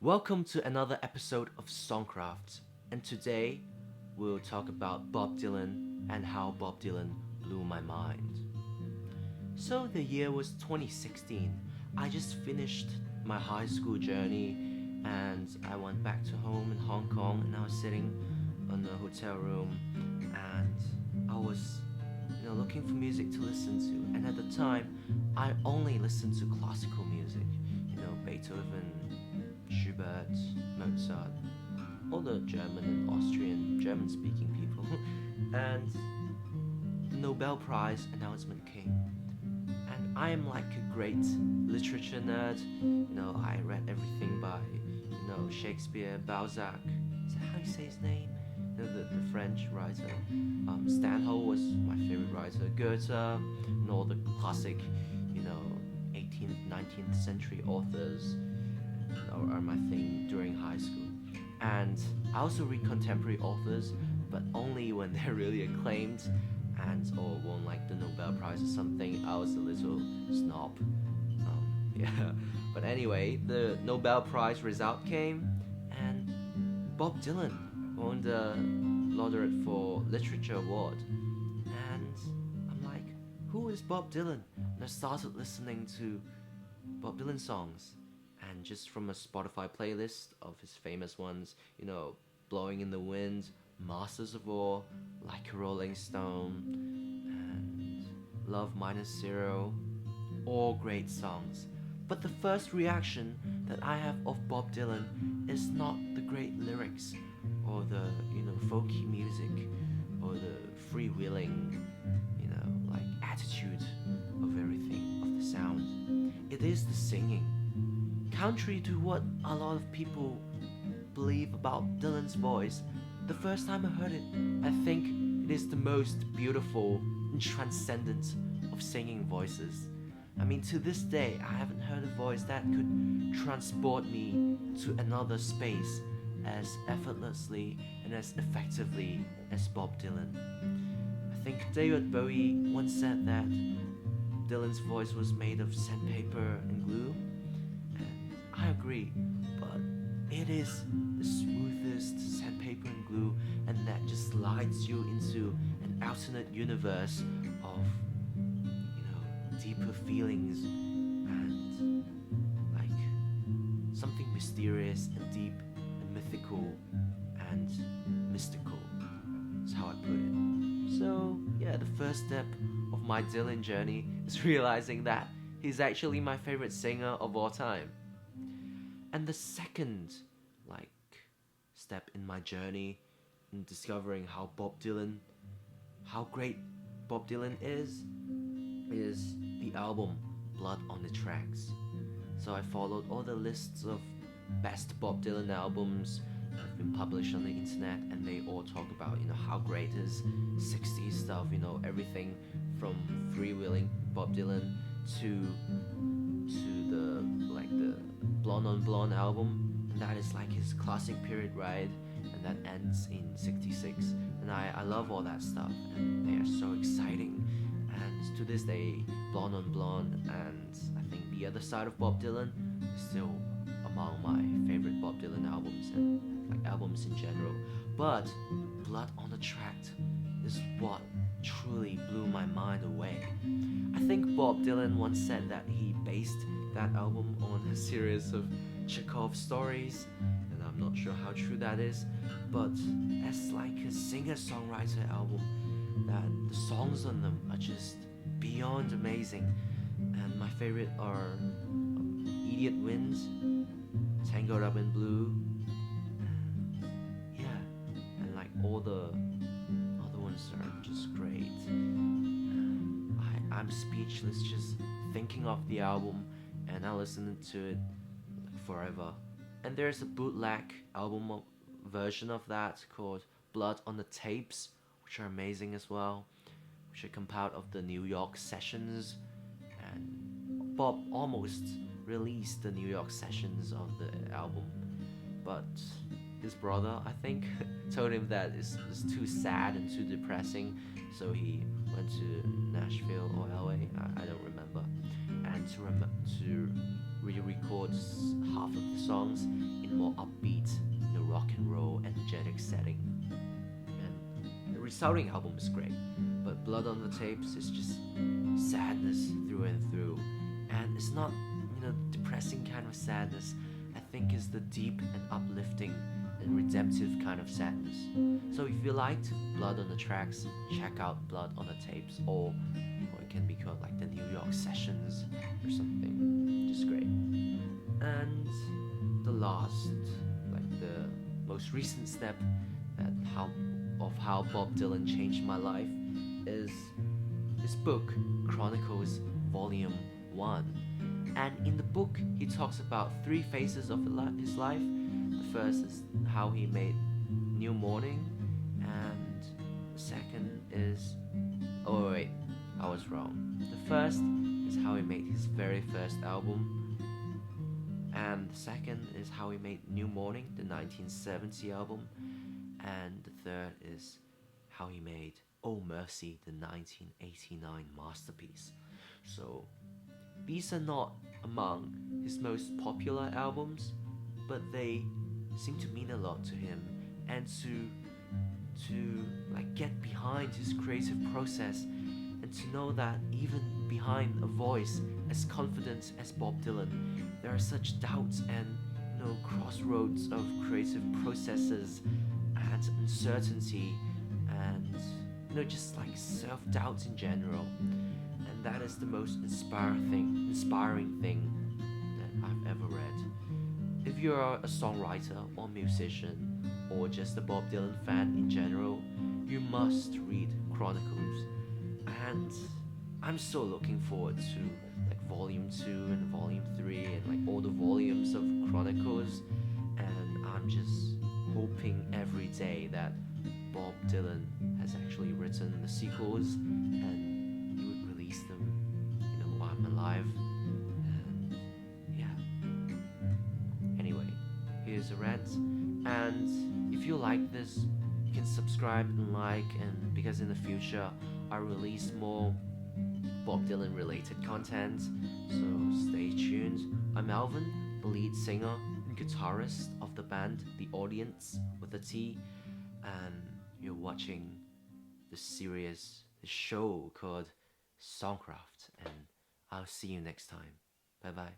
Welcome to another episode of Songcraft, and today we'll talk about Bob Dylan and how Bob Dylan blew my mind. So the year was 2016. I just finished my high school journey and I went back to home in Hong Kong and I was sitting in a hotel room and I was looking for music to listen to, and at the time I only listened to classical music, Beethoven, Schubert, Mozart, all the German and Austrian, German speaking people. And the Nobel Prize announcement came. And I am like a great literature nerd. I read everything by, Shakespeare, Balzac. Is that how you say his name? The French writer. Stendhal was my favorite writer. Goethe, and all the classic, 18th, 19th century authors are my thing during high school. And I also read contemporary authors, but only when they're really acclaimed or won like the Nobel Prize or something. I was a little snob. Yeah. But anyway, the Nobel Prize result came, and Bob Dylan won the laureate for literature award. And I'm like, who is Bob Dylan? And I started listening to Bob Dylan songs, and just from a Spotify playlist of his famous ones, Blowing in the Wind, Masters of War, Like a Rolling Stone, and Love Minus Zero, all great songs. But the first reaction that I have of Bob Dylan is not the great lyrics or the folky music or the freewheeling like attitude of everything, of the sound. It is the singing. Contrary to what a lot of people believe about Dylan's voice, the first time I heard it, I think it is the most beautiful and transcendent of singing voices. I mean, to this day, I haven't heard a voice that could transport me to another space as effortlessly and as effectively as Bob Dylan. I think David Bowie once said that Dylan's voice was made of sandpaper and glue, and I agree, but it is the smoothest sandpaper and glue, and that just slides you into an alternate universe of deeper feelings and like something mysterious and deep and mythical and mystical. That's how I put it. So yeah, the first step of my Dylan journey is realizing that he's actually my favorite singer of all time. And the second step in my journey in discovering how great Bob Dylan is the album Blood on the Tracks. So I followed all the lists of best Bob Dylan albums that have been published on the internet, and they all talk about how great his 60s stuff, everything from freewheeling Bob Dylan to the Blonde on Blonde album, and that is like his classic period, right? And that ends in 66, and I love all that stuff, and they are so exciting. And to this day, Blonde on Blonde and I think The Other Side of Bob Dylan is still among my favorite Bob Dylan albums, and albums in general. But Blood on the Track is what truly blew my mind away. I think Bob Dylan once said that he based that album on a series of Chekhov stories, and I'm not sure how true that is, but as like a singer-songwriter album, that the songs on them are just beyond amazing. And my favorite are Idiot Winds, Tangled Up in Blue, and and like all the other ones are just great. I'm speechless just thinking of the album, and I listened to it forever. And there's a bootleg album version of that called Blood on the Tapes, which are amazing as well, which are compiled of the New York sessions. And Bob almost released the New York sessions of the album, but his brother, I think, told him that it's too sad and too depressing, so he went to Nashville or LA, I don't remember, and to re-records half of the songs in more upbeat, rock and roll, energetic setting. And the resulting album is great, but Blood on the Tapes is just sadness through and through. And it's not, depressing kind of sadness. I think it's the deep and uplifting and redemptive kind of sadness. So if you liked Blood on the Tracks, check out Blood on the Tapes, or it can be called like the New York Sessions or something. Just great. And the last, like the most recent step of how Bob Dylan changed my life is his book Chronicles Volume 1. And in the book, he talks about 3 phases of his life. The first is how he made New Morning, and the second is... Oh wait, I was wrong. The first is how he made his very first album, and the second is how he made New Morning, the 1970 album, and the third is how he made Oh Mercy, the 1989 masterpiece. So these are not among his most popular albums, but they seem to mean a lot to him, and to like get behind his creative process, and to know that even behind a voice as confident as Bob Dylan, there are such doubts and crossroads of creative processes and uncertainty and just like self-doubt in general. And that is the most inspiring thing that I've ever read. If you're a songwriter or musician or just a Bob Dylan fan in general, you must read Chronicles. And I'm so looking forward to like volume 2 and volume 3 and like all the volumes of Chronicles. And I'm just hoping every day that Bob Dylan has actually written the sequels and he would release them, while I'm alive. And yeah. Anyway, here's a rant. And if you like this, you can subscribe and like, and because in the future I release more Bob Dylan related content, so stay tuned. I'm Alvin, the lead singer and guitarist of the band The Audience with a T, and you're watching the show called Songcraft, and I'll see you next time. Bye bye.